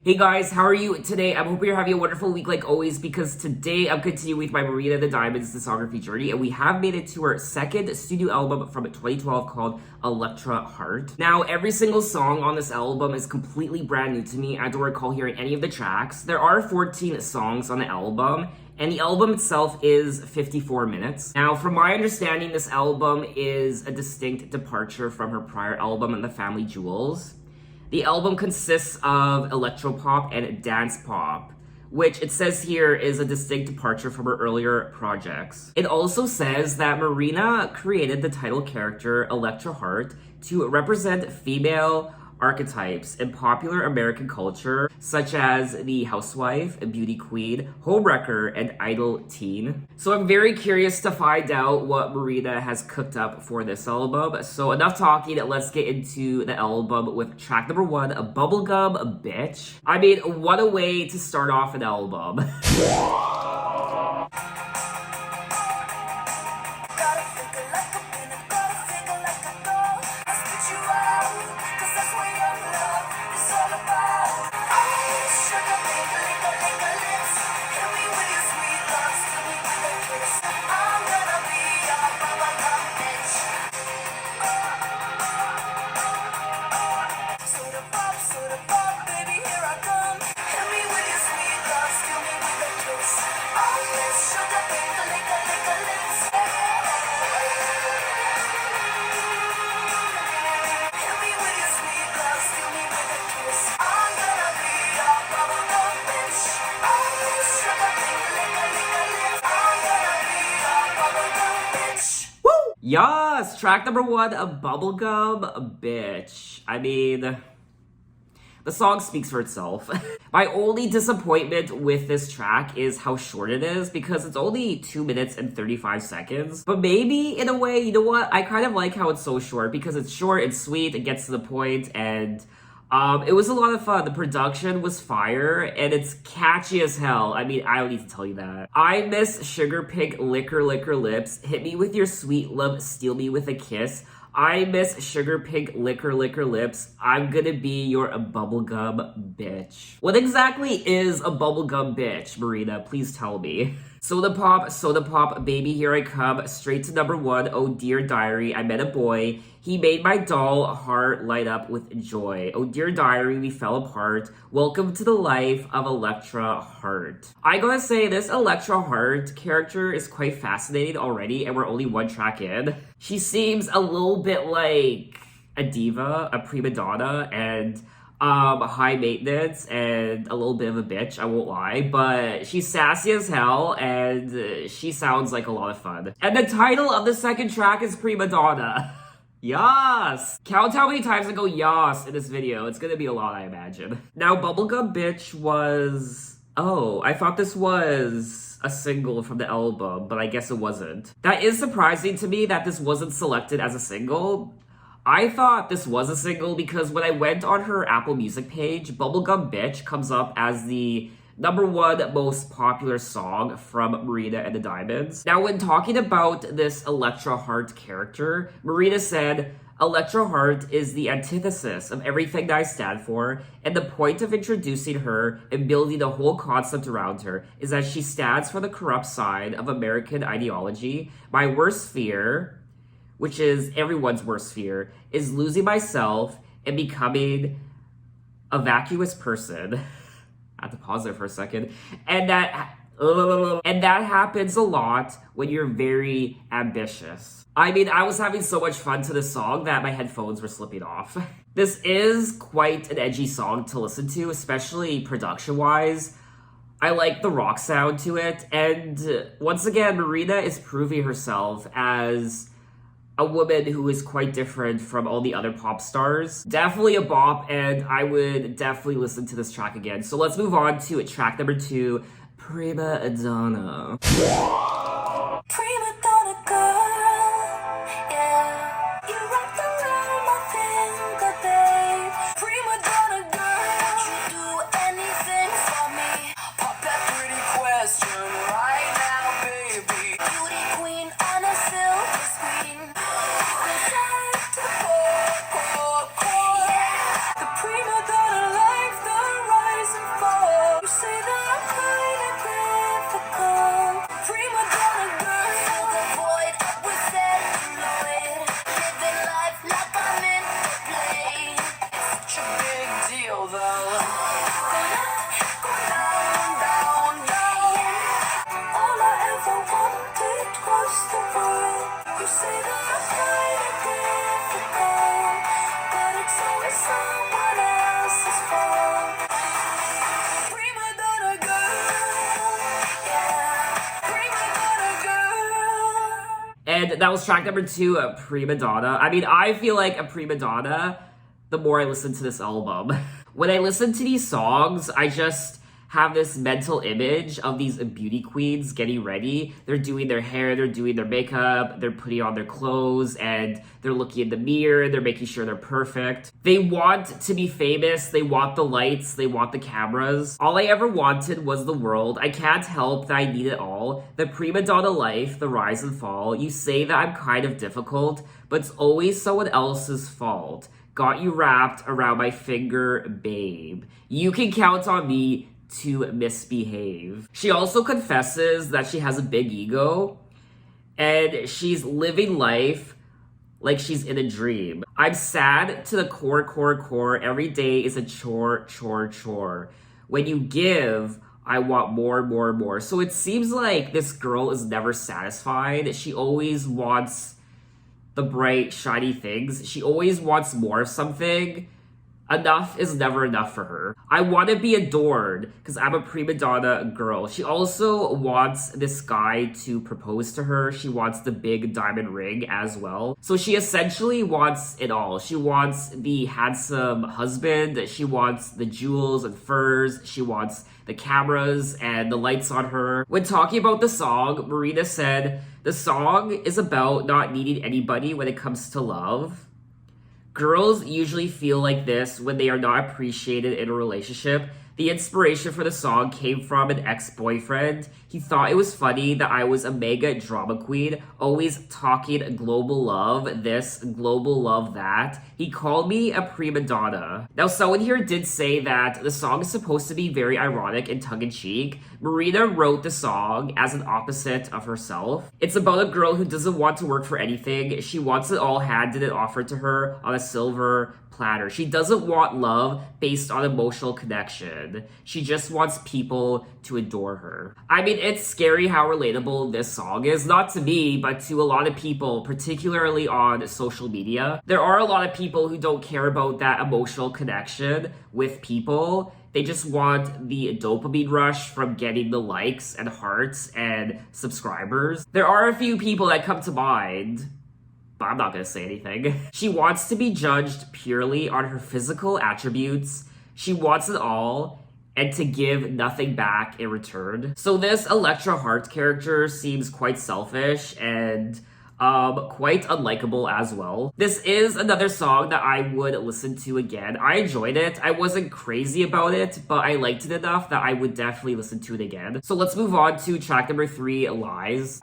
Hey guys, how are you today? I hope you're having a wonderful week like always, because today I'm continuing with my Marina the Diamonds discography journey, and we have made it to her second studio album from 2012 called Electra Heart. Now, every single song on this album is completely brand new to me. I don't recall hearing any of the tracks. There are 14 songs on the album, and the album itself is 54 minutes. Now, from my understanding, this album is a distinct departure from her prior album, The Family Jewels. The album consists of electropop and dance pop, which it says here is a distinct departure from her earlier projects. It also says that Marina created the title character, Electra Heart, to represent female archetypes in popular American culture, such as the housewife, beauty queen, homewrecker, and idol teen. So I'm very curious to find out what Marina has cooked up for this album. So enough talking, let's get into the album with track number 1, a Bubblegum Bitch. I mean, what a way to start off an album. Yes! Track number 1, a Bubblegum Bitch. I mean, the song speaks for itself. My only disappointment with this track is how short it is, because it's only 2 minutes and 35 seconds. But maybe, in a way, you know what? I kind of like how it's so short, because it's short, it's sweet, it gets to the point, and it was a lot of fun. The production was fire, and it's catchy as hell. I mean, I don't need to tell you that. I miss Sugar Pink Liquor Liquor Lips. Hit me with your sweet love, steal me with a kiss. I miss Sugar Pink Liquor Liquor Lips. I'm gonna be your bubblegum bitch. What exactly is a bubblegum bitch, Marina? Please tell me. Soda pop, baby, here I come. Straight to number 1, oh dear diary, I met a boy. He made my doll heart light up with joy. Oh dear diary, we fell apart. Welcome to the life of Electra Heart. I gotta say, this Electra Heart character is quite fascinating already, and we're only 1 track in. She seems a little bit like a diva, a prima donna, and high maintenance and a little bit of a bitch, I won't lie, but she's sassy as hell and she sounds like a lot of fun. And the title of the second track is Prima Donna. Yas! Count how many times I go yas in this video. It's gonna be a lot, I imagine. Now, Bubblegum Bitch was... Oh, I thought this was a single from the album, but I guess it wasn't. That is surprising to me that this wasn't selected as a single. I thought this was a single because when I went on her Apple Music page, Bubblegum Bitch comes up as the number 1 most popular song from Marina and the Diamonds. Now, when talking about this Electra Heart character, Marina said, Electra Heart is the antithesis of everything that I stand for, and the point of introducing her and building the whole concept around her is that she stands for the corrupt side of American ideology. My worst fear, which is everyone's worst fear, is losing myself and becoming a vacuous person. I have to pause there for a second. And that happens a lot when you're very ambitious. I mean, I was having so much fun to this song that my headphones were slipping off. This is quite an edgy song to listen to, especially production-wise. I like the rock sound to it, and once again, Marina is proving herself as a woman who is quite different from all the other pop stars. Definitely a bop, and I would definitely listen to this track again. So let's move on to track number 2, Prima Donna. Prima donna girl, yeah. You wrap around my finger, babe. Prima donna girl, you do anything for me. Pop that pretty question right now, baby. Beauty queen and a silver screen. The prima donna like the rise that was track number 2, Prima Donna. I mean, I feel like a prima donna the more I listen to this album. When I listen to these songs, I just have this mental image of these beauty queens getting ready. They're doing their hair, they're doing their makeup, they're putting on their clothes, and they're looking in the mirror, they're making sure they're perfect. They want to be famous, they want the lights, they want the cameras. All I ever wanted was the world. I can't help that I need it all. The prima donna life, the rise and fall. You say that I'm kind of difficult, but it's always someone else's fault. Got you wrapped around my finger, babe. You can count on me to misbehave. She also confesses that she has a big ego and she's living life like she's in a dream. I'm sad to the core. Every day is a chore. When you give, I want more. So it seems like this girl is never satisfied. She always wants the bright, shiny things. She always wants more of something. Enough is never enough for her. I want to be adored because I'm a prima donna girl. She also wants this guy to propose to her. She wants the big diamond ring as well. So she essentially wants it all. She wants the handsome husband. She wants the jewels and furs. She wants the cameras and the lights on her. When talking about the song, Marina said, "The song is about not needing anybody when it comes to love. Girls usually feel like this when they are not appreciated in a relationship. The inspiration for the song came from an ex-boyfriend. He thought it was funny that I was a mega drama queen, always talking global love this, global love that. He called me a prima donna." Now, someone here did say that the song is supposed to be very ironic and tongue-in-cheek. Marina wrote the song as an opposite of herself. It's about a girl who doesn't want to work for anything. She wants it all handed and offered to her on a silver platter. She doesn't want love based on emotional connection. She just wants people to adore her. I mean, it's scary how relatable this song is. Not to me, but to a lot of people, particularly on social media. There are a lot of people who don't care about that emotional connection with people. They just want the dopamine rush from getting the likes and hearts and subscribers. There are a few people that come to mind, but I'm not gonna say anything. She wants to be judged purely on her physical attributes. She wants it all, and to give nothing back in return. So this Electra Heart character seems quite selfish and quite unlikable as well. This is another song that I would listen to again. I enjoyed it. I wasn't crazy about it, but I liked it enough that I would definitely listen to it again. So let's move on to track number 3, Lies.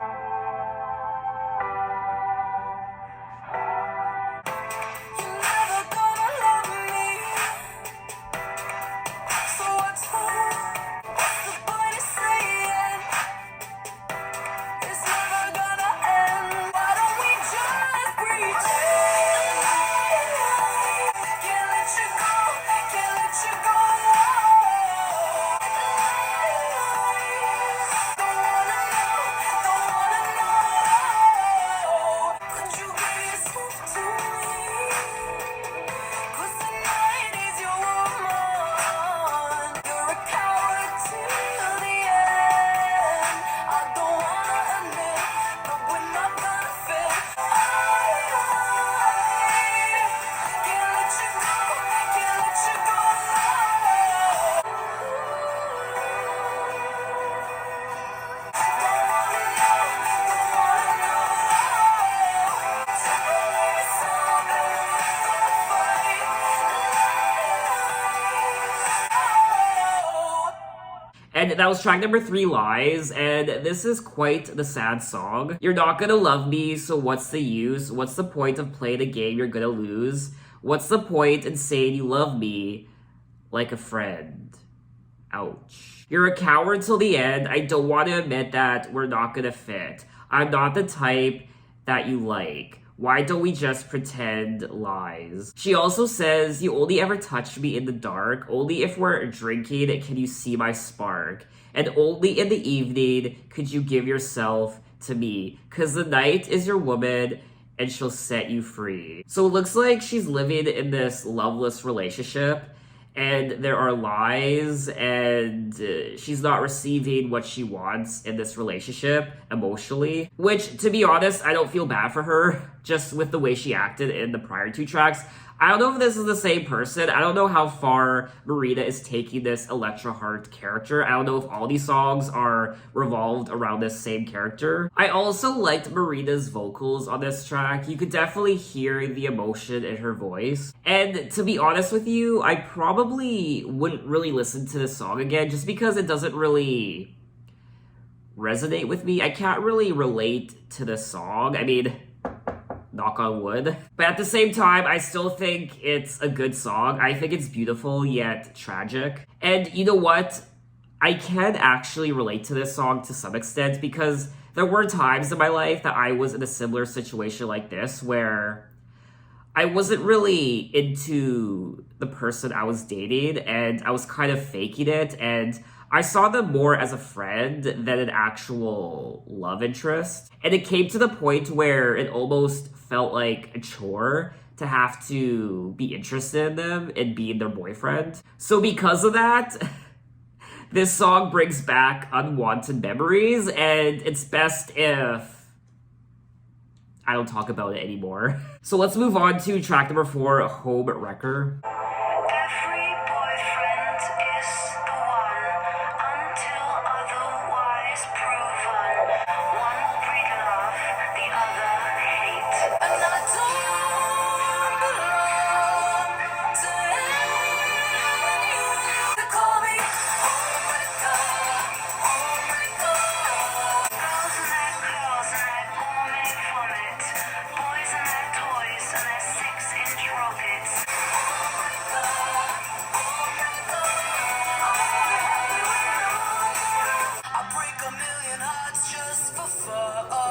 And that was track number 3, Lies, and this is quite the sad song. You're not gonna love me, so what's the use? What's the point of playing a game you're gonna lose? What's the point in saying you love me like a friend? Ouch. You're a coward till the end. I don't want to admit that we're not gonna fit. I'm not the type that you like. Why don't we just pretend? Lies. She also says, you only ever touch me in the dark. Only if we're drinking can you see my spark. And only in the evening could you give yourself to me. 'Cause the night is your woman and she'll set you free. So it looks like she's living in this loveless relationship. and there are lies, and she's not receiving what she wants in this relationship emotionally. Which, to be honest, I don't feel bad for her, just with the way she acted in the prior two tracks. I don't know if this is the same person. I don't know how far Marina is taking this Electra Heart character. I don't know if all these songs are revolved around this same character. I also liked Marina's vocals on this track. You could definitely hear the emotion in her voice. And to be honest with you, I probably wouldn't really listen to this song again just because it doesn't really resonate with me. I can't really relate to this song. I mean, knock on wood. But at the same time, I still think it's a good song. I think it's beautiful yet tragic. And you know what? I can actually relate to this song to some extent because there were times in my life that I was in a similar situation like this where I wasn't really into the person I was dating and I was kind of faking it, and I saw them more as a friend than an actual love interest. And it came to the point where it almost felt like a chore to have to be interested in them and being their boyfriend. So because of that, this song brings back unwanted memories, and it's best if I don't talk about it anymore. So let's move on to track number 4, Homewrecker. Every boyfriend is the one until otherwise proven. One will breed love, the other hate. And I don't belong to anyone. They call me Homewrecker, Homewrecker. Girls and their clothes and their gourmet vomit. Boys and their toys and their 6-inch rockets. I break a million hearts just for fun. I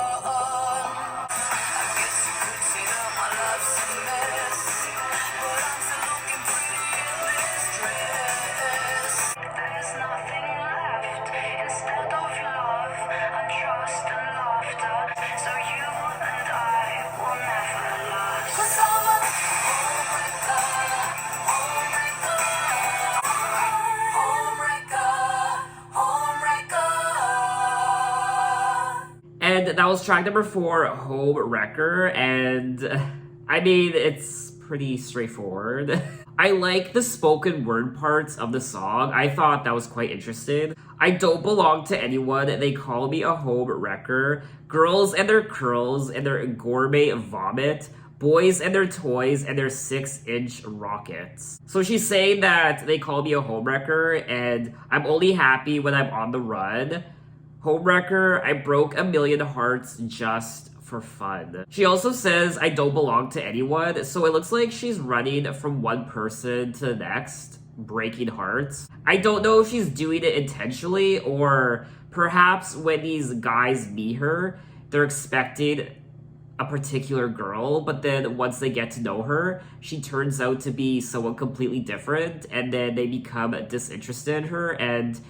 guess you could say that my life's a mess, but I'm still looking pretty in this dress. There's nothing left instead of love and trust and laughter, so you and I will never last. 'Cause I'm a homewrecker, homewrecker, homewrecker, homewrecker. And that was track number 4, Homewrecker, and I mean, it's pretty straightforward. I like the spoken word parts of the song. I thought that was quite interesting. I don't belong to anyone. They call me a home wrecker. Girls and their curls and their gourmet vomit. Boys and their toys and their 6-inch rockets. So she's saying that they call me a homewrecker and I'm only happy when I'm on the run. Homewrecker, I broke a million hearts just for fun. She also says I don't belong to anyone, so it looks like she's running from one person to the next, breaking hearts. I don't know if she's doing it intentionally, or perhaps when these guys meet her, they're expecting a particular girl, but then once they get to know her, she turns out to be someone completely different, and then they become disinterested in her, and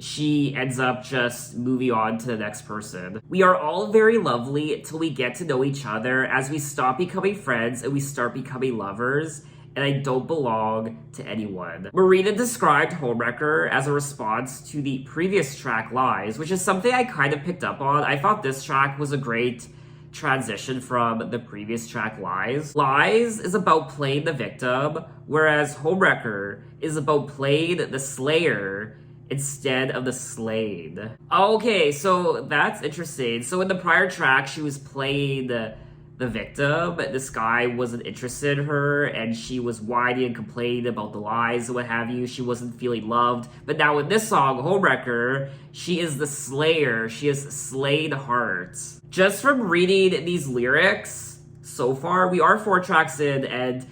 she ends up just moving on to the next person. We are all very lovely till we get to know each other, as we stop becoming friends and we start becoming lovers, and I don't belong to anyone. Marina described Homewrecker as a response to the previous track, Lies, which is something I kind of picked up on. I thought this track was a great transition from the previous track, Lies. Lies is about playing the victim, whereas Homewrecker is about playing the slayer instead of the slayed. Okay, so that's interesting. So in the prior track, she was playing the victim. This guy wasn't interested in her, and she was whining and complaining about the lies and what have you. She wasn't feeling loved. But now in this song, Homewrecker, she is the slayer. She has slayed hearts. Just from reading these lyrics so far, we are 4 tracks in, and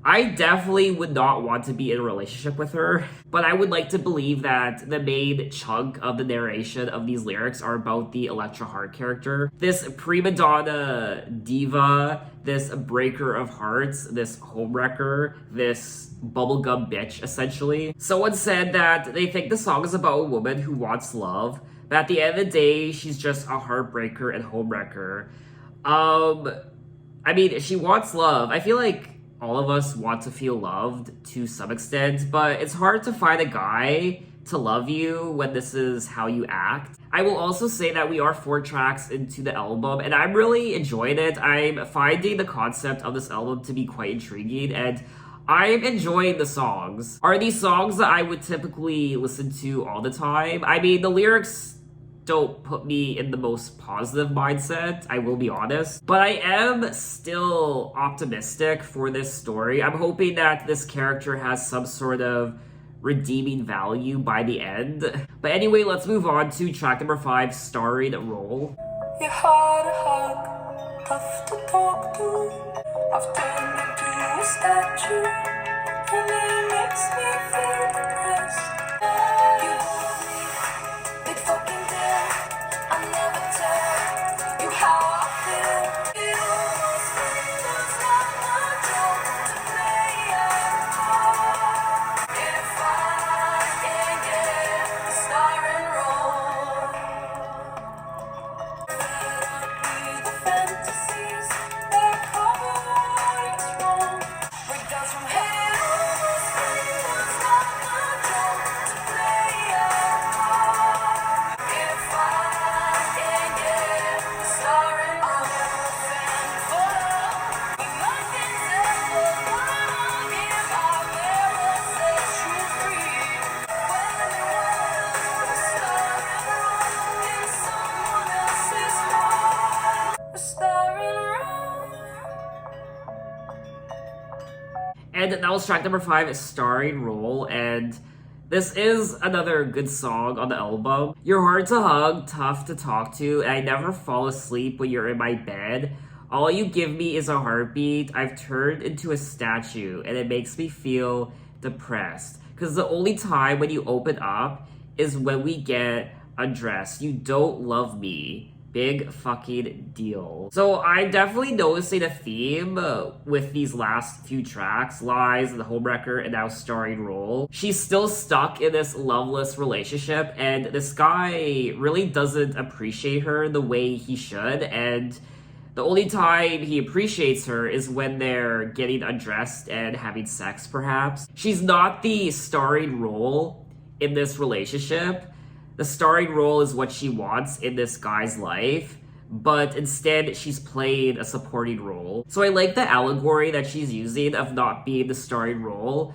I definitely would not want to be in a relationship with her, but I would like to believe that the main chunk of the narration of these lyrics are about the Electra Heart character. This prima donna diva, this breaker of hearts, this homewrecker, this bubblegum bitch, essentially. Someone said that they think the song is about a woman who wants love, but at the end of the day, she's just a heartbreaker and homewrecker. I mean, she wants love. I feel like all of us want to feel loved to some extent, but it's hard to find a guy to love you when this is how you act. I will also say that we are 4 tracks into the album, and I'm really enjoying it. I'm finding the concept of this album to be quite intriguing, and I'm enjoying the songs. Are these songs that I would typically listen to all the time? I mean, the lyrics don't put me in the most positive mindset, I will be honest. But I am still optimistic for this story. I'm hoping that this character has some sort of redeeming value by the end. But anyway, let's move on to track number 5, Starring Role. You're hard to hug, tough to talk to. I've turned into a statue, and it makes me feel depressed. You told me, big fucking deal, I never tell you how I feel. It almost feels like a joke to play at heart. If I can get a starring role, better be the fantasies that hearts roll. Breakdowns from hell, almost feels like a joke to play at heart. If I can get a starring role, fan for love, when nothing's ever gonna give, I never set you free. When you want a starring role in someone else's heart, a starring role. And that was track number 5, Starring Role, and this is another good song on the album. You're hard to hug, tough to talk to, and I never fall asleep when you're in my bed. All you give me is a heartbeat. I've turned into a statue, and it makes me feel depressed. Because the only time when you open up is when we get undressed. You don't love me. Big fucking deal. So I'm definitely noticing a theme with these last few tracks, Lies, the Homewrecker, and now Starring Role. She's still stuck in this loveless relationship, and this guy really doesn't appreciate her the way he should, and the only time he appreciates her is when they're getting undressed and having sex, perhaps. She's not the starring role in this relationship. The starring role is what she wants in this guy's life, but instead she's played a supporting role. So I like the allegory that she's using of not being the starring role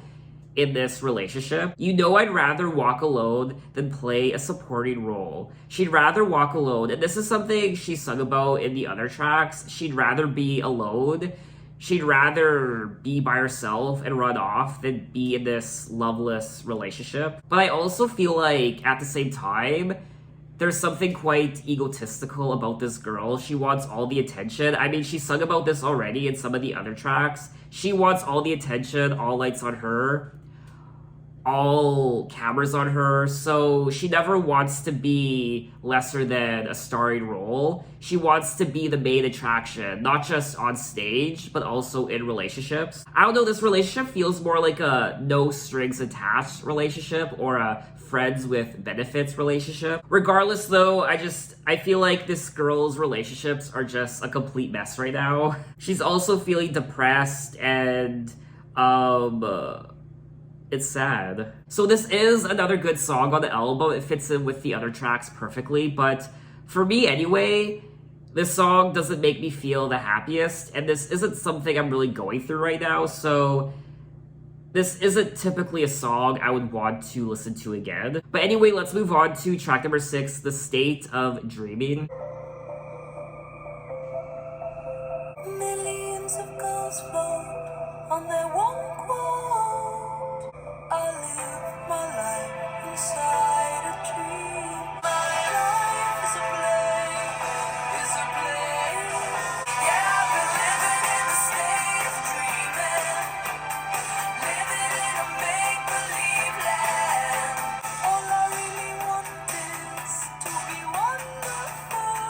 in this relationship. You know, I'd rather walk alone than play a supporting role. She'd rather walk alone, and this is something she sung about in the other tracks. She'd rather be alone. She'd rather be by herself and run off than be in this loveless relationship. But I also feel like at the same time, there's something quite egotistical about this girl. She wants all the attention. I mean, she sung about this already in some of the other tracks. She wants all the attention, all lights on her, all cameras on her, so she never wants to be lesser than a starring role. She wants to be the main attraction, not just on stage, but also in relationships. I don't know, this relationship feels more like a no strings attached relationship or a friends with benefits relationship. Regardless though, I feel like this girl's relationships are just a complete mess right now. She's also feeling depressed and it's sad. So this is another good song on the album. It fits in with the other tracks perfectly, but for me anyway, this song doesn't make me feel the happiest, and this isn't something I'm really going through right now, so this isn't typically a song I would want to listen to again. But anyway, let's move on to track number 6, The State of Dreaming. Millions of girls float on their one quote. I live my life inside a dream. My life is a play, is a play. Yeah, I've been living in the state of dreaming, living in a make-believe land. All I really want is to be wonderful.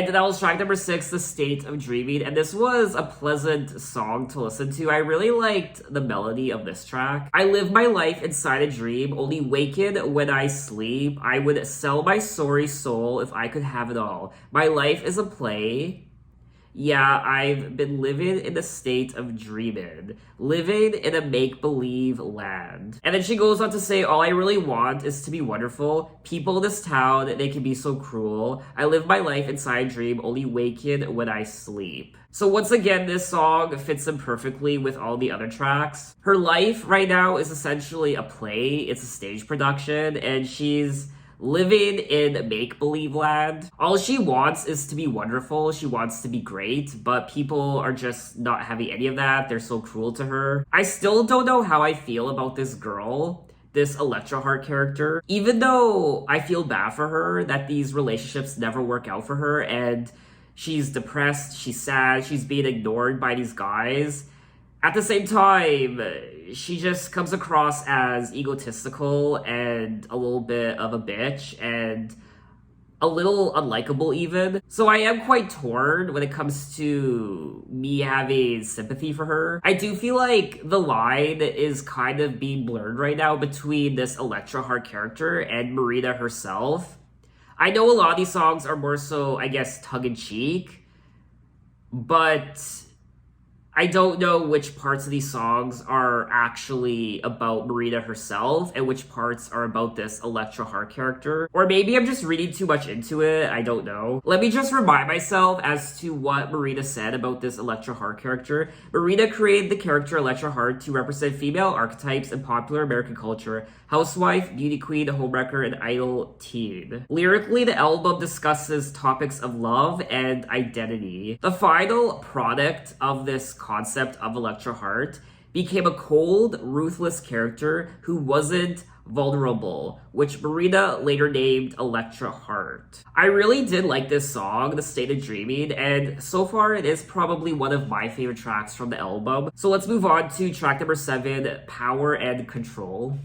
And that was track number 6, The State of Dreaming. And this was a pleasant song to listen to. I really liked the melody of this track. I live my life inside a dream, only waken when I sleep. I would sell my sorry soul if I could have it all. My life is a play. Yeah, I've been living in a state of dreaming, living in a make-believe land. And then she goes on to say, all I really want is to be wonderful. People in this town, they can be so cruel. I live my life inside a dream, only waken when I sleep. So once again, this song fits in perfectly with all the other tracks. Her life right now is essentially a play. It's a stage production, and she's living in make-believe land. All she wants is to be wonderful. She wants to be great, but people are just not having any of that. They're so cruel to her. I still don't know how I feel about this girl, this Electra Heart character. Even though I feel bad for her that these relationships never work out for her and she's depressed, she's sad, she's being ignored by these guys. At the same time, she just comes across as egotistical and a little bit of a bitch and a little unlikable even. So I am quite torn when it comes to me having sympathy for her. I do feel like the line is kind of being blurred right now between this Electra Heart character and Marina herself. I know a lot of these songs are more so, I guess, tongue-in-cheek, but I don't know which parts of these songs are actually about Marina herself and which parts are about this Electra Heart character. Or maybe I'm just reading too much into it, I don't know. Let me just remind myself as to what Marina said about this Electra Heart character. Marina created the character Electra Heart to represent female archetypes in popular American culture: housewife, beauty queen, homewrecker, and idol teen. Lyrically, the album discusses topics of love and identity. The final product of this concept of Electra Heart became a cold, ruthless character who wasn't vulnerable, which Marina later named Electra Heart. I really did like this song, The State of Dreaming, and so far it is probably one of my favorite tracks from the album. So let's move on to track number 7, Power and Control.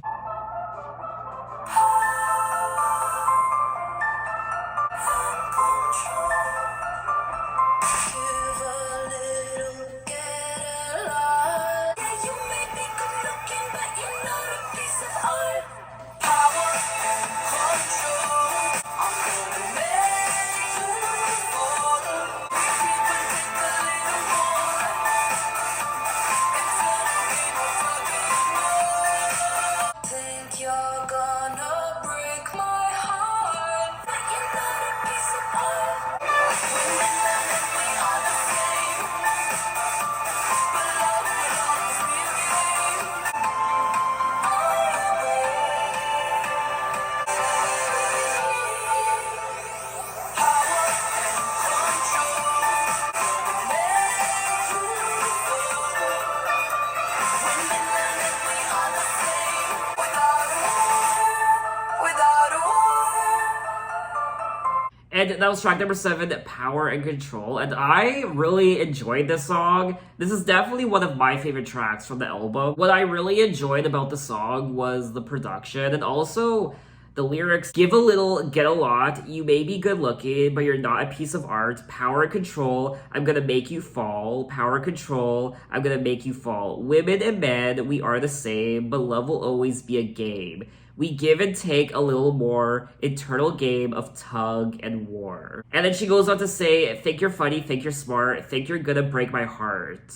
And that was track number 7, Power and Control. And I really enjoyed this song. This is definitely one of my favorite tracks from the album. What I really enjoyed about the song was the production and also the lyrics. Give a little, get a lot. You may be good looking, but you're not a piece of art. Power and control. I'm gonna make you fall. Power and control. I'm gonna make you fall. Women and men, we are the same, but love will always be a game. We give and take a little more, eternal game of tug and war. And then she goes on to say, think you're funny, think you're smart, think you're gonna break my heart.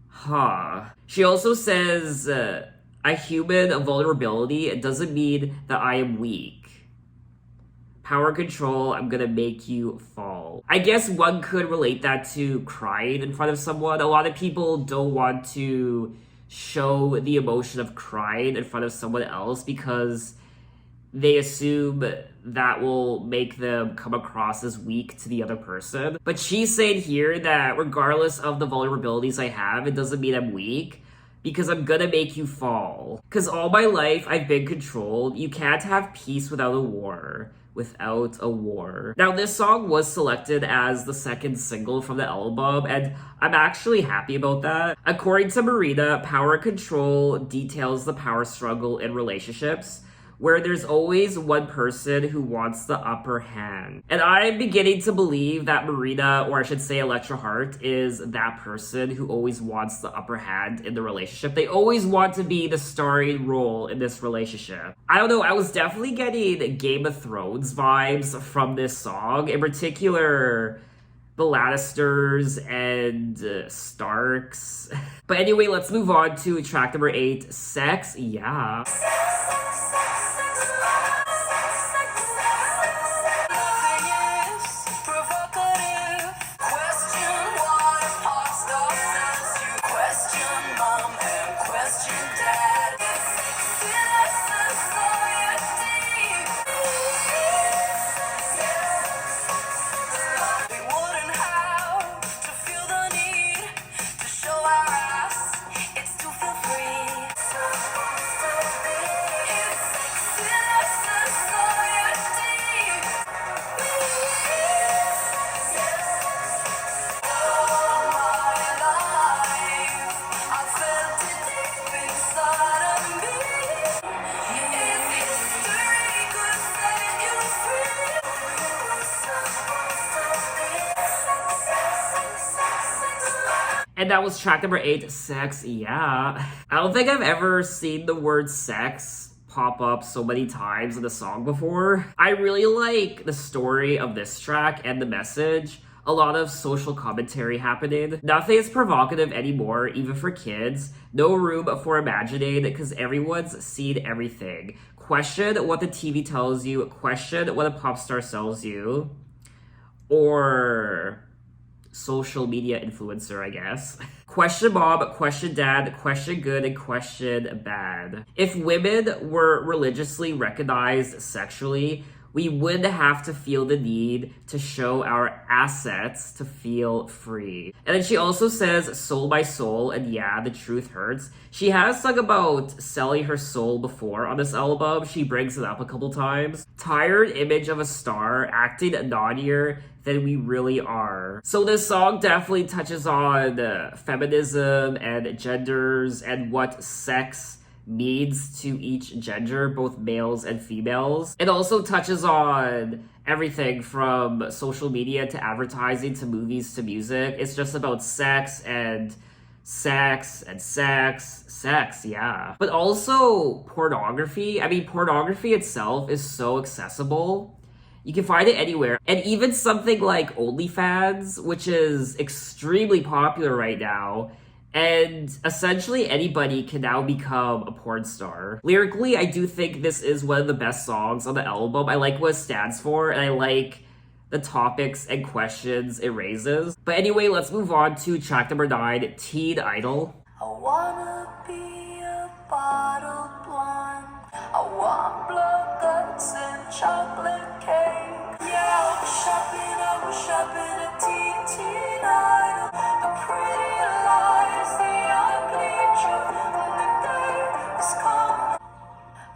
Huh. She also says, a human vulnerability, it doesn't mean that I am weak. Power control, I'm gonna make you fall. I guess one could relate that to crying in front of someone. A lot of people don't want to show the emotion of crying in front of someone else because they assume that will make them come across as weak to the other person. But she's saying here that regardless of the vulnerabilities I have, it doesn't mean I'm weak because I'm gonna make you fall. Because all my life I've been controlled. You can't have peace without a war. Without a war. Now, this song was selected as the second single from the album, and I'm actually happy about that. According to Marina, Power and Control details the power struggle in relationships, where there's always one person who wants the upper hand. And I'm beginning to believe that Marina, or I should say Electra Heart, is that person who always wants the upper hand in the relationship. They always want to be the starring role in this relationship. I don't know, I was definitely getting Game of Thrones vibes from this song. In particular, the Lannisters and Starks. But anyway, let's move on to track number 8, Sex, Yeah. And that was track number 8, Sex, Yeah. I don't think I've ever seen the word sex pop up so many times in a song before. I really like the story of this track and the message. A lot of social commentary happening. Nothing is provocative anymore, even for kids. No room for imagining, because everyone's seen everything. Question what the TV tells you. Question what a pop star sells you. Or social media influencer, I guess. Question mom, question dad, question good, and question bad. If women were religiously recognized sexually, we would have to feel the need to show our assets to feel free. And then she also says, soul by soul, and yeah, the truth hurts. She has sung about selling her soul before on this album. She brings it up a couple times. Tired image of a star, acting naughtier than we really are. So this song definitely touches on feminism and genders and what sex means to each gender, both males and females. It also touches on everything from social media to advertising to movies to music. It's just about sex and sex and sex, yeah. But also pornography. I mean, pornography itself is so accessible. You can find it anywhere. And even something like OnlyFans, which is extremely popular right now, and essentially anybody can now become a porn star. Lyrically, I do think this is one of the best songs on the album. I like what it stands for, and I like the topics and questions it raises. But anyway, let's move on to track number 9, Teen Idol. I wanna be a bottle blonde. I want blood guts and chocolate cake. Yeah, I was shopping at Teen Idol. The pretty lies, the ugly truth. The day is come.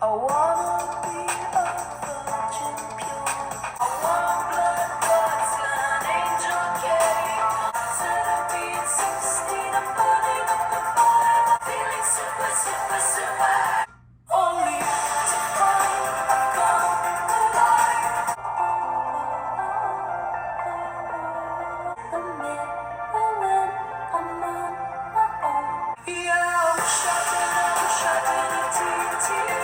I wanna be a virgin pure. I want blood guts and angel cake. Instead of being 16, I'm burning up the fire. Feeling super, super, super. Only to find I've come alive. The minute I'm on my own. Yeah, I'm shopping at Teen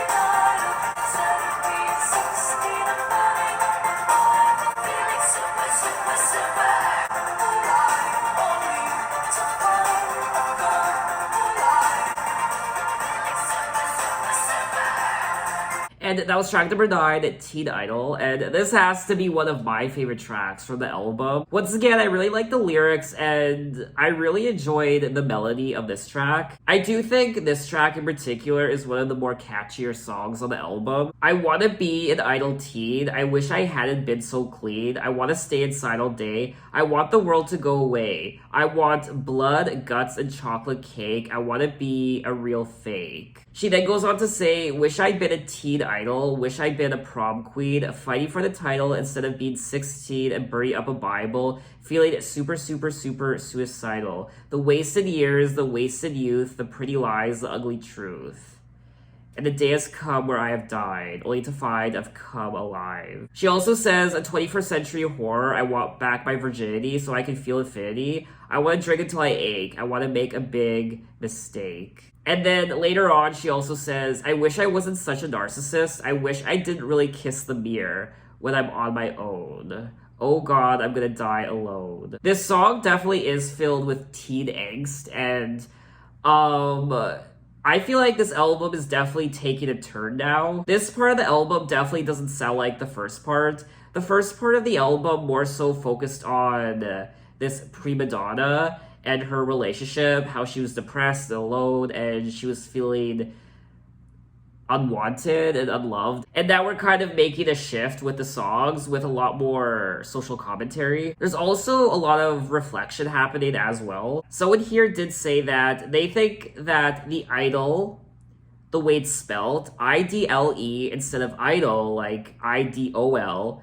Idol. Instead of being 16, I'm burning up the fire. Feeling super, super, super alive. Only to find I've come alive. Feeling super, super, super. And that was track number 9, Teen Idol, and this has to be one of my favorite tracks from the album. Once again, I really like the lyrics, and I really enjoyed the melody of this track. I do think this track in particular is one of the more catchier songs on the album. I want to be an idle teen. I wish I hadn't been so clean. I want to stay inside all day. I want the world to go away. I want blood, guts, and chocolate cake. I want to be a real fake. She then goes on to say, wish I'd been a teen idol, wish I'd been a prom queen, fighting for the title instead of being 16 and burning up a Bible, feeling super, super, super suicidal. The wasted years, the wasted youth, the pretty lies, the ugly truth. And the day has come where I have died, only to find I've come alive. She also says, a 21st century horror, I want back my virginity so I can feel infinity. I want to drink until I ache. I want to make a big mistake. And then later on, she also says, I wish I wasn't such a narcissist. I wish I didn't really kiss the mirror when I'm on my own. Oh God, I'm gonna die alone. This song definitely is filled with teen angst, and I feel like this album is definitely taking a turn now. This part of the album definitely doesn't sound like the first part. The first part of the album more so focused on this prima donna and her relationship, how she was depressed and alone, and she was feeling unwanted and unloved. And now we're kind of making a shift with the songs with a lot more social commentary. There's also a lot of reflection happening as well. Someone here did say that they think that the idol, the way it's spelled, IDLE instead of idol, like IDOL,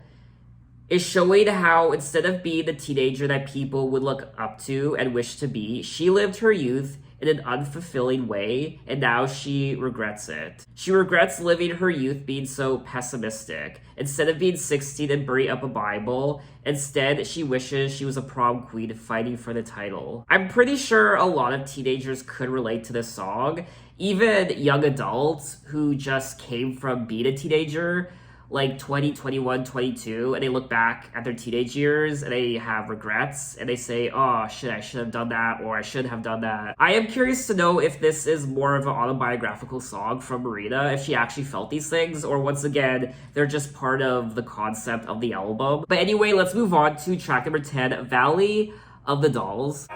is showing how instead of being the teenager that people would look up to and wish to be, she lived her youth in an unfulfilling way, and now she regrets it. She regrets living her youth being so pessimistic. Instead of being 16 and burning up a Bible, instead she wishes she was a prom queen fighting for the title. I'm pretty sure a lot of teenagers could relate to this song. Even young adults who just came from being a teenager, like 20, 21, 22, and they look back at their teenage years and they have regrets and they say, oh shit, I should have done that, or I should have done that. I am curious to know if this is more of an autobiographical song from Marina, if she actually felt these things, or once again, they're just part of the concept of the album. But anyway, let's move on to track number 10, Valley of the Dolls.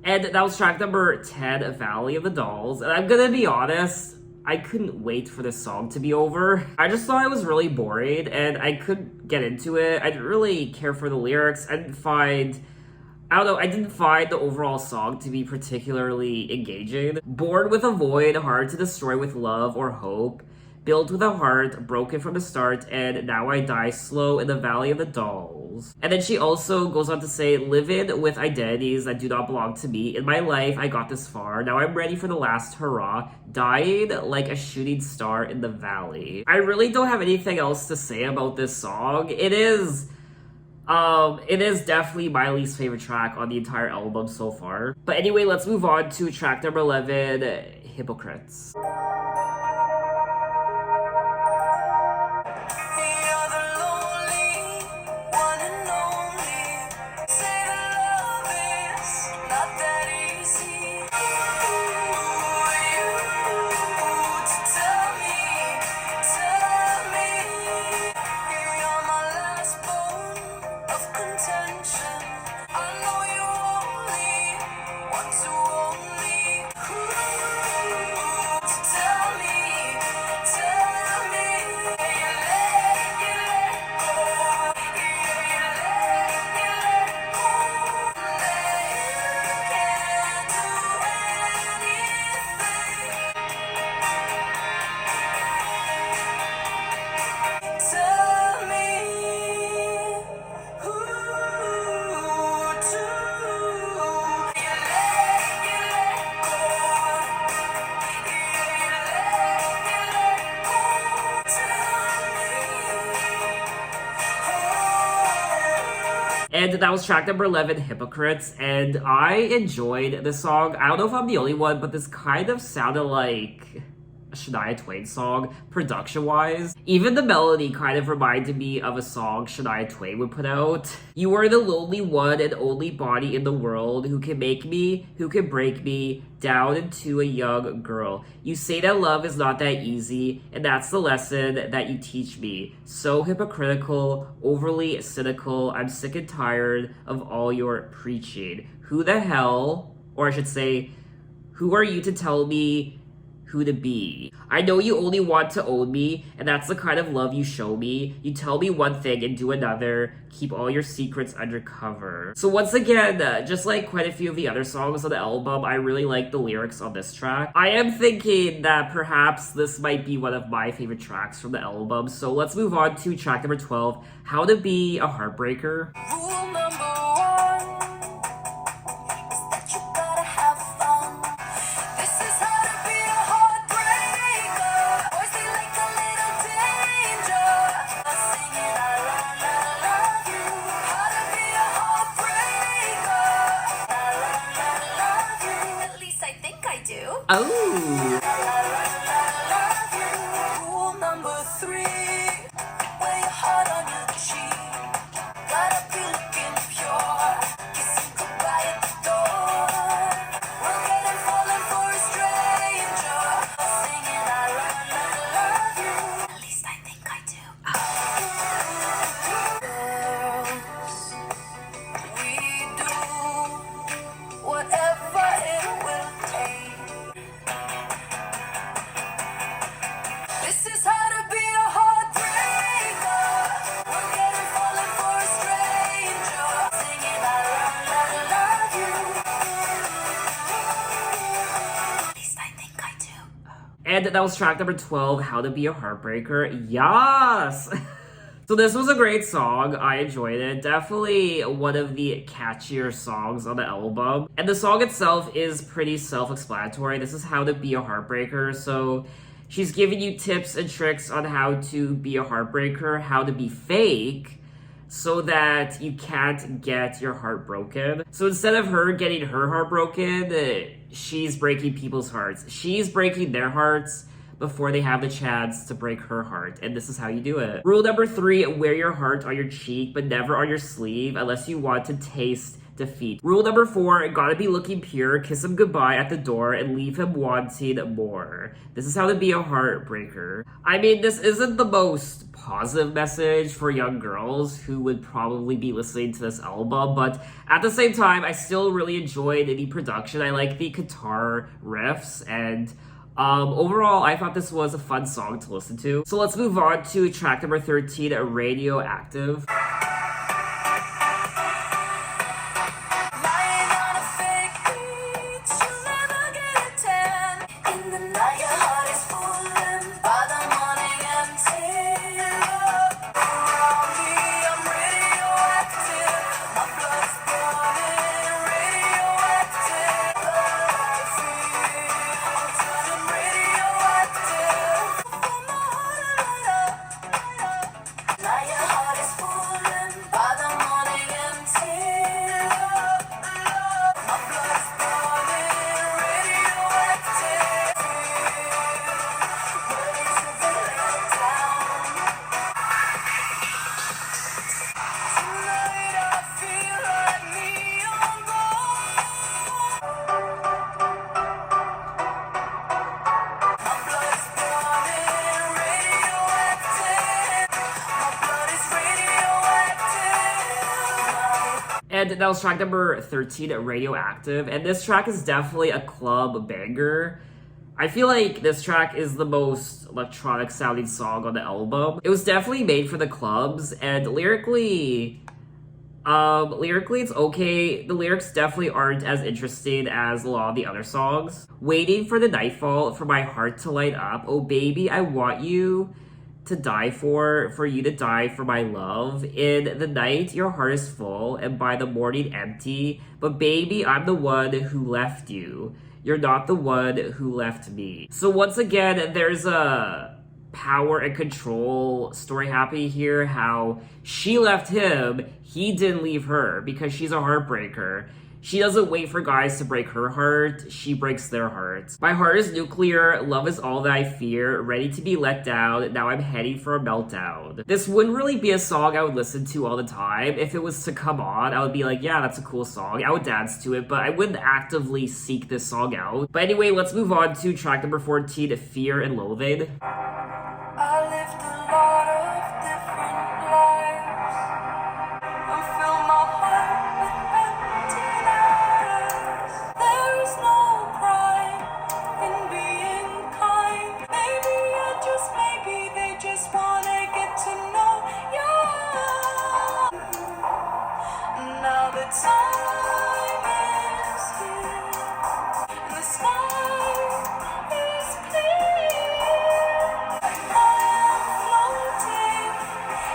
And that was track number 10, Valley of the Dolls. And I'm gonna be honest, I couldn't wait for this song to be over. I just thought it was really boring and I couldn't get into it. I didn't really care for the lyrics. I didn't find the overall song to be particularly engaging. Born with a void, hard to destroy with love or hope. Built with a heart, broken from the start, and now I die slow in the Valley of the Dolls. And then she also goes on to say, living with identities that do not belong to me. In my life, I got this far. Now I'm ready for the last hurrah. Dying like a shooting star in the valley. I really don't have anything else to say about this song. It is definitely my least favorite track on the entire album so far. But anyway, let's move on to track number 11, Hypocrites. And that was track number 11, Hypocrites. And I enjoyed the song. I don't know if I'm the only one, but this kind of sounded like a Shania Twain song, production-wise. Even the melody kind of reminded me of a song Shania Twain would put out. You are the lonely one and only body in the world who can make me, who can break me, down into a young girl. You say that love is not that easy, and that's the lesson that you teach me. So hypocritical, overly cynical, I'm sick and tired of all your preaching. Who the hell, or I should say, who are you to tell me who to be? I know you only want to own me, and that's the kind of love you show me. You tell me one thing and do another, keep all your secrets undercover. So once again, just like quite a few of the other songs on the album, I really like the lyrics on this track. I am thinking that perhaps this might be one of my favorite tracks from the album, so let's move on to track number 12, How to Be a Heartbreaker. Rule number one is that you gotta have fun. This is how to be a heartbreaker. Boys, they like a little danger. Singing, I love you. How to be a heartbreaker. I love you. At least I think I do. Oh! Love you. Rule number three, wear your heart on your cheek. Gotta be looking pure, kissing goodbye at the door. We're getting falling for a stranger, singing I love you. At least I think I do. Girls, we do whatever it will take. This is how to be a heartbreaker. We're getting falling for a stranger, singing I love you. At least I think I do. And that was track number 12, How to Be a Heartbreaker. Yes! So this was a great song. I enjoyed it. Definitely one of the catchier songs on the album. And the song itself is pretty self-explanatory. This is how to be a heartbreaker. So she's giving you tips and tricks on how to be a heartbreaker, how to be fake, so that you can't get your heart broken. So instead of her getting her heart broken, she's breaking people's hearts. She's breaking their hearts before they have the chance to break her heart. And this is how you do it. Rule number 3, wear your heart on your cheek, but never on your sleeve unless you want to taste defeat. Rule number 4, gotta be looking pure, kiss him goodbye at the door, and leave him wanting more. This is how to be a heartbreaker. I mean, this isn't the most positive message for young girls who would probably be listening to this album, but at the same time, I still really enjoyed the production. I like the guitar riffs, and overall, I thought this was a fun song to listen to. So let's move on to track number 13, Radioactive. Lying on a fake beach, you'll never get a tan. In the night, your heart is full and by the morning empty. Around me, I'm radioactive. My blood's burning, radioactive. Light free, I'm turning radioactive. For my heart to light up, light up. Now your heart is full and by the morning empty. My blood's burning, radioactive. Ready to be let down. Tonight I feel like neon gold. My blood's burning, radioactive. My blood is radioactive. And that was track number 13, Radioactive. And this track is definitely a club banger. I feel like this track is the most electronic sounding song on the album. It was definitely made for the clubs, and lyrically it's okay. The lyrics definitely aren't as interesting as a lot of the other songs. Waiting for the nightfall, for my heart to light up. Oh baby, I want you to die for you to die for my love. In the night, your heart is full, and by the morning empty. But baby, I'm the one who left you. You're not the one who left me. So once again, there's a power and control story happening here, how she left him, he didn't leave her because she's a heartbreaker. She doesn't wait for guys to break her heart, she breaks their hearts. My heart is nuclear, love is all that I fear, ready to be let down, now I'm heading for a meltdown. This wouldn't really be a song I would listen to all the time. If it was to come on, I would be like, yeah, that's a cool song. I would dance to it, but I wouldn't actively seek this song out. But anyway, let's move on to track number 14, Fear and Loathing. I lived a lot of different lives and fill my heart with emptiness. There is no pride in being kind. Maybe they just wanna get to know you. Now the time is here. The sky is clear. I am floating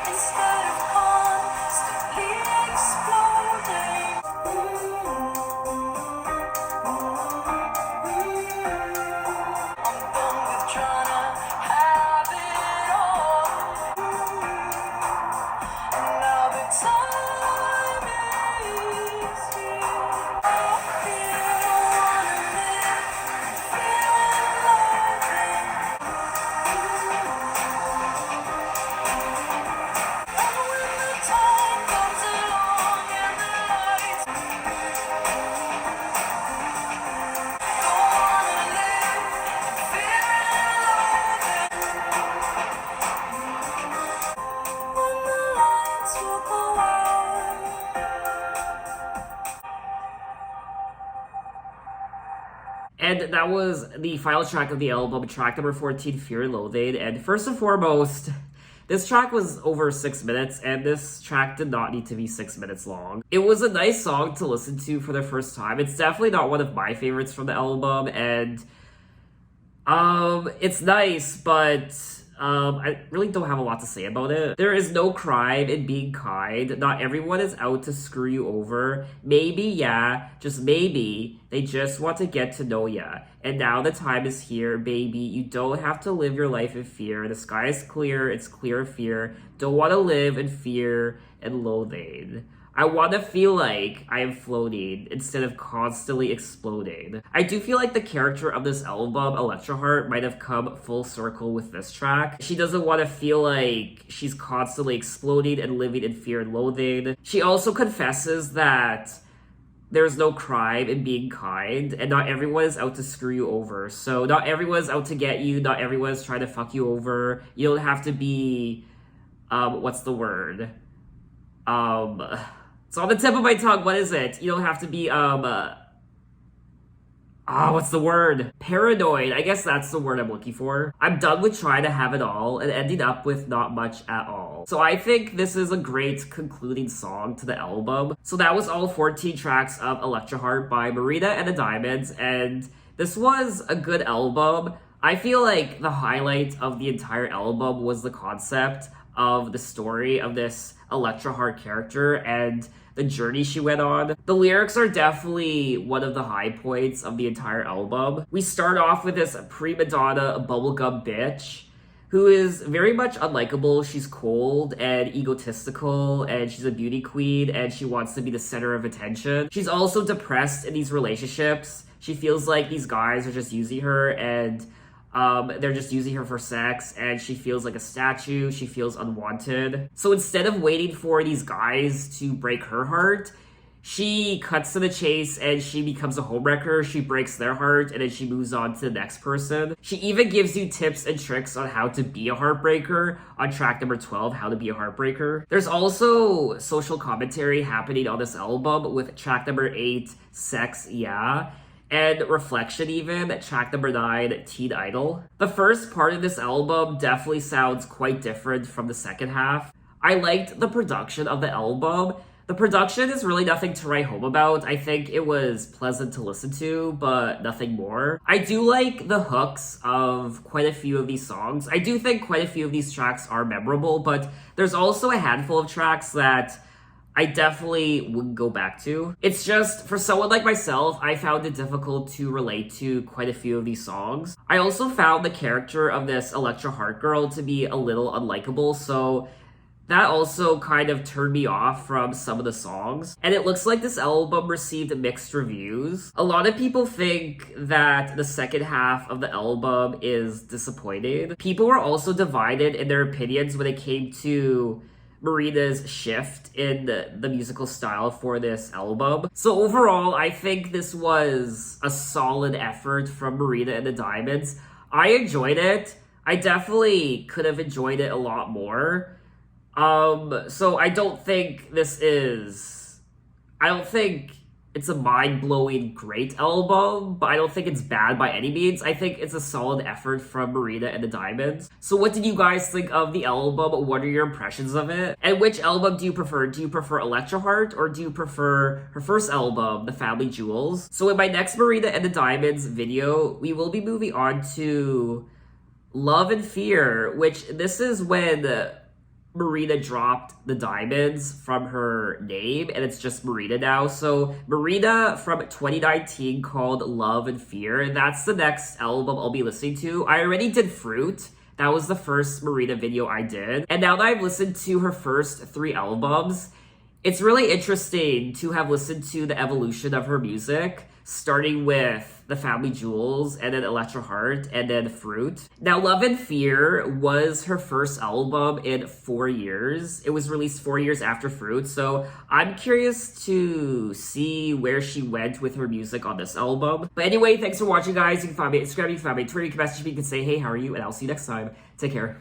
instead of constantly exploding. I'm done with trying to have it all. And now the time is here. I feel I wanna live, feeling loving. And when the time comes along and the lights don't wanna live, feeling loving. When the lights will go out. And that was the final track of the album, track number 14, Fear and Loathing. And first and foremost, this track was over 6 minutes, and this track did not need to be 6 minutes long. It was a nice song to listen to for the first time. It's definitely not one of my favorites from the album, and it's nice, but I really don't have a lot to say about it. There is no crime in being kind. Not everyone is out to screw you over. Maybe, yeah, just maybe, they just want to get to know ya. And now the time is here, baby. You don't have to live your life in fear. The sky is clear, it's clear of fear. Don't want to live in fear and loathing. I want to feel like I am floating instead of constantly exploding. I do feel like the character of this album, Electra Heart, might have come full circle with this track. She doesn't want to feel like she's constantly exploding and living in fear and loathing. She also confesses that there's no crime in being kind, and not everyone is out to screw you over. So not everyone is out to get you, not everyone is trying to fuck you over. You don't have to be, what's the word? It's on the tip of my tongue. What is it? You don't have to be, what's the word? Paranoid. I guess that's the word I'm looking for. I'm done with trying to have it all and ending up with not much at all. So I think this is a great concluding song to the album. So that was all 14 tracks of Electra Heart by Marina and the Diamonds, and this was a good album. I feel like the highlight of the entire album was the concept of the story of this Electra Heart character and the journey she went on. The lyrics are definitely one of the high points of the entire album. We start off with this prima donna bubblegum bitch who is very much unlikable. She's cold and egotistical, and she's a beauty queen, and she wants to be the center of attention. She's also depressed in these relationships. She feels like these guys are just using her, and they're just using her for sex, and she feels like a statue. She feels unwanted. So instead of waiting for these guys to break her heart, she cuts to the chase and she becomes a homewrecker. She breaks their heart and then she moves on to the next person. She even gives you tips and tricks on how to be a heartbreaker on track number 12, How to Be a Heartbreaker. There's also social commentary happening on this album with track number 8, Sex Yeah, and Reflection even, track number 9, Teen Idol. The first part of this album definitely sounds quite different from the second half. I liked the production of the album. The production is really nothing to write home about. I think it was pleasant to listen to, but nothing more. I do like the hooks of quite a few of these songs. I do think quite a few of these tracks are memorable, but there's also a handful of tracks that I definitely wouldn't go back to. It's just, for someone like myself, I found it difficult to relate to quite a few of these songs. I also found the character of this Electra Heart girl to be a little unlikable, so that also kind of turned me off from some of the songs. And it looks like this album received mixed reviews. A lot of people think that the second half of the album is disappointing. People were also divided in their opinions when it came to Marina's shift in the musical style for this album. So overall, I think this was a solid effort from Marina and the Diamonds. I enjoyed it. I definitely could have enjoyed it a lot more. So I don't think it's a mind-blowing great album, but I don't think it's bad by any means. I think it's a solid effort from Marina and the Diamonds. So what did you guys think of the album? What are your impressions of it? And which album do you prefer? Do you prefer Electra Heart, or do you prefer her first album, The Family Jewels? So in my next Marina and the Diamonds video, we will be moving on to Love and Fear, which this is when Marina dropped the Diamonds from her name, and it's just Marina now. So Marina from 2019 called Love and Fear. That's the next album I'll be listening to. I already did Fruit. That was the first Marina video I did. And now that I've listened to her first 3 albums, it's really interesting to have listened to the evolution of her music, starting with The Family Jewels, and then Electra Heart, and then Fruit. Now, Love and Fear was her first album in 4 years. It was released 4 years after Fruit, so I'm curious to see where she went with her music on this album. But anyway, thanks for watching, guys. You can find me on Instagram, you can find me on Twitter, you can message me, you can say, hey, how are you? And I'll see you next time. Take care.